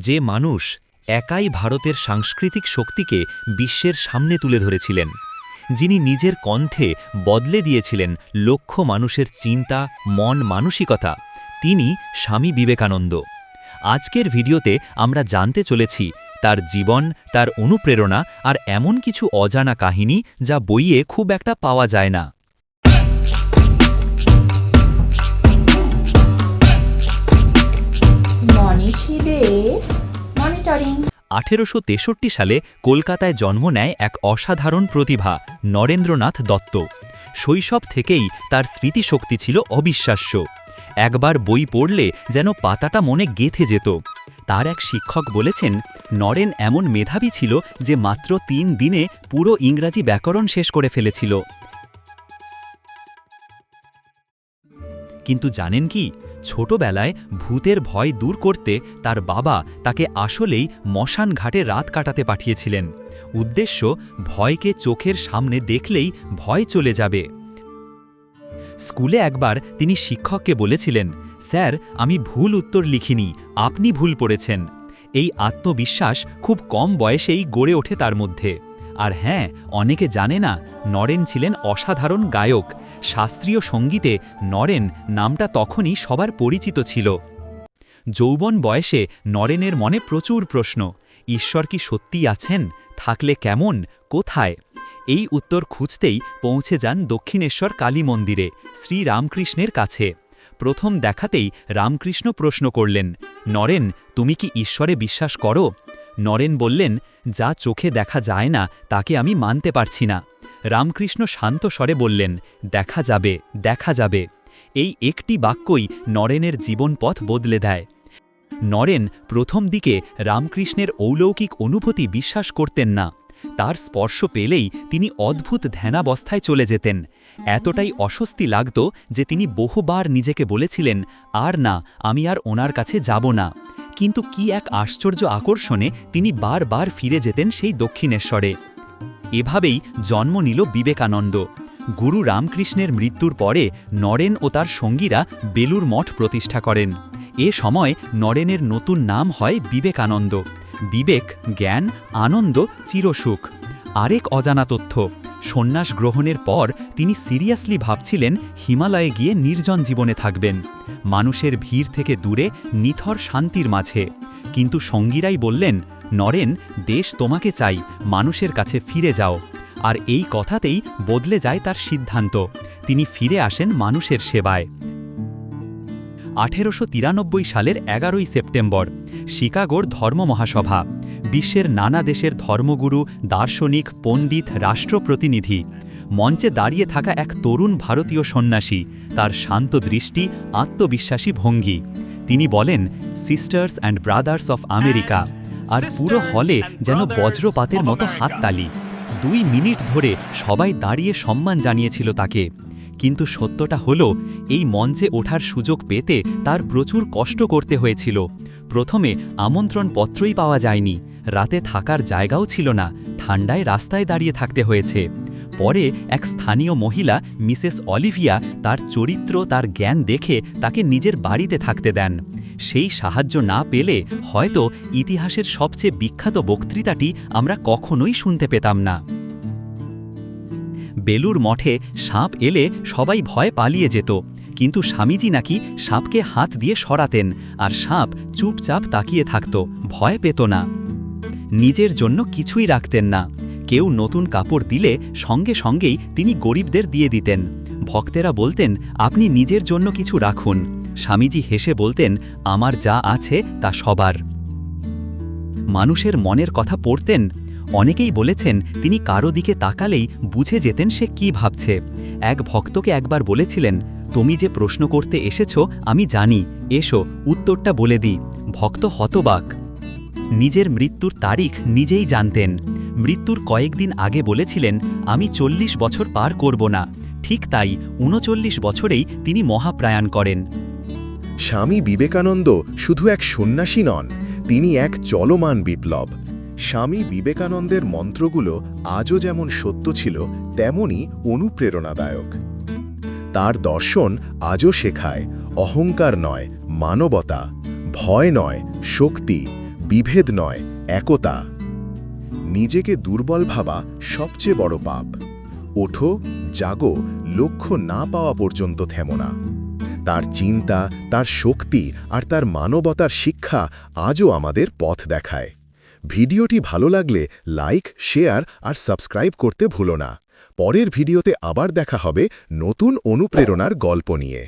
যে মানুষ একাই ভারতের সাংস্কৃতিক শক্তিকে বিশ্বের সামনে তুলে ধরেছিলেন, যিনি নিজের কণ্ঠে বদলে দিয়েছিলেন লক্ষ মানুষের চিন্তা, মন, মানসিকতা, তিনি স্বামী বিবেকানন্দ। আজকের ভিডিওতে আমরা জানতে চলেছি তার জীবন, তার অনুপ্রেরণা আর এমন কিছু অজানা কাহিনী যা বইয়ে খুব একটা পাওয়া যায় না। মনীষীদের মনিটরিং। 1863 সালে কলকাতায় জন্ম নেয় এক অসাধারণ প্রতিভা নরেন্দ্রনাথ দত্ত। শৈশব থেকেই তার স্মৃতিশক্তি ছিল অবিশ্বাস্য। একবার বই পড়লে যেন পাতাটা মনে গেঁথে যেত। তার এক শিক্ষক বলেছেন, নরেন এমন মেধাবী ছিল যে মাত্র 3 দিনে পুরো ইংরাজি ব্যাকরণ শেষ করে ফেলেছিল। কিন্তু জানেন কি, ছোটবেলায় ভূতের ভয় দূর করতে তার বাবা তাকে আসলেই মশান ঘাটে রাত কাটাতে পাঠিয়েছিলেন। উদ্দেশ্য, ভয়কে চোখের সামনে দেখলেই ভয় চলে যাবে। স্কুলে একবার তিনি শিক্ষককে বলেছিলেন, স্যার, আমি ভুল উত্তর লিখিনি, আপনি ভুল পড়েছেন। এই আত্মবিশ্বাস খুব কম বয়সেই গড়ে ওঠে তার মধ্যে। আর হ্যাঁ, অনেকে জানে না, নরেন ছিলেন অসাধারণ গায়ক। শাস্ত্রীয় সঙ্গীতে নরেন নামটা তখনই সবার পরিচিত ছিল। যৌবন বয়সে নরেনের মনে প্রচুর প্রশ্ন। ঈশ্বর কি সত্যিই আছেন? থাকলে কেমন? কোথায়? এই উত্তর খুঁজতেই পৌঁছে যান দক্ষিণেশ্বর কালী মন্দিরে শ্রীরামকৃষ্ণের কাছে। প্রথম দেখাতেই রামকৃষ্ণ প্রশ্ন করলেন, নরেন, তুমি কি ঈশ্বরে বিশ্বাস করো? নরেন বললেন, যা চোখে দেখা যায় না তাকে আমি মানতে পারছি না। রামকৃষ্ণ শান্ত স্বরে বললেন, দেখা যাবে, দেখা যাবে। এই একটি বাক্যই নরেনের জীবনপথ বদলে দেয়। নরেন প্রথম দিকে রামকৃষ্ণের অলৌকিক অনুভূতি বিশ্বাস করতেন না। তার স্পর্শ পেলেই তিনি অদ্ভুত ধ্যানাবস্থায় চলে যেতেন। এতটাই অস্বস্তি লাগত যে তিনি বহুবার নিজেকে বলেছিলেন, আর না, আমি আর ওনার কাছে যাব না। কিন্তু কি এক আশ্চর্য আকর্ষণে তিনি বারবার ফিরে যেতেন সেই দক্ষিণেশ্বরে। এভাবেই জন্ম নিল বিবেকানন্দ। গুরু রামকৃষ্ণের মৃত্যুর পরে নরেন ও তার সঙ্গীরা বেলুর মঠ প্রতিষ্ঠা করেন। এ সময় নরেনের নতুন নাম হয় বিবেকানন্দ। বিবেক, জ্ঞান, আনন্দ, চিরসুখ। আরেক অজানা তথ্য, সন্ন্যাস গ্রহণের পর তিনি সিরিয়াসলি ভাবছিলেন হিমালয়ে গিয়ে নির্জন জীবনে থাকবেন, মানুষের ভিড় থেকে দূরে, নিথর শান্তির মাঝে। কিন্তু সঙ্গীরাই বললেন, নরেন, দেশ তোমাকে চাই, মানুষের কাছে ফিরে যাও। আর এই কথাতেই বদলে যায় তার সিদ্ধান্ত। তিনি ফিরে আসেন মানুষের সেবায়। 1893 সালের 11ই সেপ্টেম্বর শিকাগোর ধর্ম মহাসভা। বিশ্বের নানা দেশের ধর্মগুরু, দার্শনিক, পণ্ডিত, রাষ্ট্রপ্রতিনিধি। মঞ্চে দাঁড়িয়ে থাকা এক তরুণ ভারতীয় সন্ন্যাসী, তার শান্ত দৃষ্টি, আত্মবিশ্বাসী ভঙ্গি। তিনি বলেন, sisters and brothers of America. আর পুরো হলে যেন বজ্রপাতের মতো হাততালি। 2 মিনিট ধরে সবাই দাঁড়িয়ে সম্মান জানিয়েছিল তাকে। কিন্তু সত্যটা হলো, এই মঞ্চে ওঠার সুযোগ পেতে তার প্রচুর কষ্ট করতে হয়েছিল। প্রথমে আমন্ত্রণপত্রই পাওয়া যায়নি, রাতে থাকার জায়গাও ছিল না, ঠান্ডায় রাস্তায় দাঁড়িয়ে থাকতে হয়েছে। পরে এক স্থানীয় মহিলা, মিসেস অলিভিয়া, তার চরিত্র, তার জ্ঞান দেখে তাকে নিজের বাড়িতে থাকতে দেন। সেই সাহায্য না পেলে হয়তো ইতিহাসের সবচেয়ে বিখ্যাত বক্তৃতাটি আমরা কখনোই শুনতে পেতাম না। বেলুর মঠে সাপ এলে সবাই ভয় পালিয়ে যেত, কিন্তু স্বামীজি নাকি সাপকে হাত দিয়ে সরাতেন, আর সাপ চুপচাপ তাকিয়ে থাকত, ভয় পেত না। নিজের জন্য কিছুই রাখতেন না। কেউ নতুন কাপড় দিলে সঙ্গে সঙ্গেই তিনি গরিবদের দিয়ে দিতেন। ভক্তেরা বলতেন, আপনি নিজের জন্য কিছু রাখুন। স্বামীজি হেসে বলতেন, আমার যা আছে তা সবার। মানুষের মনের কথা পড়তেন। অনেকেই বলেছেন, তিনি কারো দিকে তাকালেই বুঝে যেতেন সে কি ভাবছে। এক ভক্তকে একবার বলেছিলেন, তুমি যে প্রশ্ন করতে এসেছো আমি জানি, এসো উত্তরটা বলে দিই। ভক্ত হতবাক। নিজের মৃত্যুর তারিখ নিজেই জানতেন। মৃত্যুর কয়েকদিন আগে বলেছিলেন, আমি 40 বছর পার করব না। ঠিক তাই 39 বছরেই তিনি মহাপ্রয়াণ করেন। স্বামী বিবেকানন্দ শুধু এক সন্ন্যাসী নন, তিনি এক চলমান বিপ্লব। স্বামী বিবেকানন্দের মন্ত্রগুলো আজও যেমন সত্য ছিল, তেমনি অনুপ্রেরণাদায়ক। তার দর্শন আজও শেখায়, অহংকার নয় মানবতা, ভয় নয় শক্তি, বিভেদ নয়, একতা। নিজেকে দুর্বল ভাবা সবচেয়ে বড় পাপ। ওঠো, জাগো, লক্ষ্য না পাওয়া পর্যন্ত থেমো না। তার চিন্তা, তার শক্তি আর তার মানবতার শিক্ষা আজও আমাদের পথ দেখায়। ভিডিওটি ভালো লাগলে লাইক, শেয়ার আর সাবস্ক্রাইব করতে ভুলো না। পরের ভিডিওতে আবার দেখা হবে নতুন অনুপ্রেরণার গল্প নিয়ে।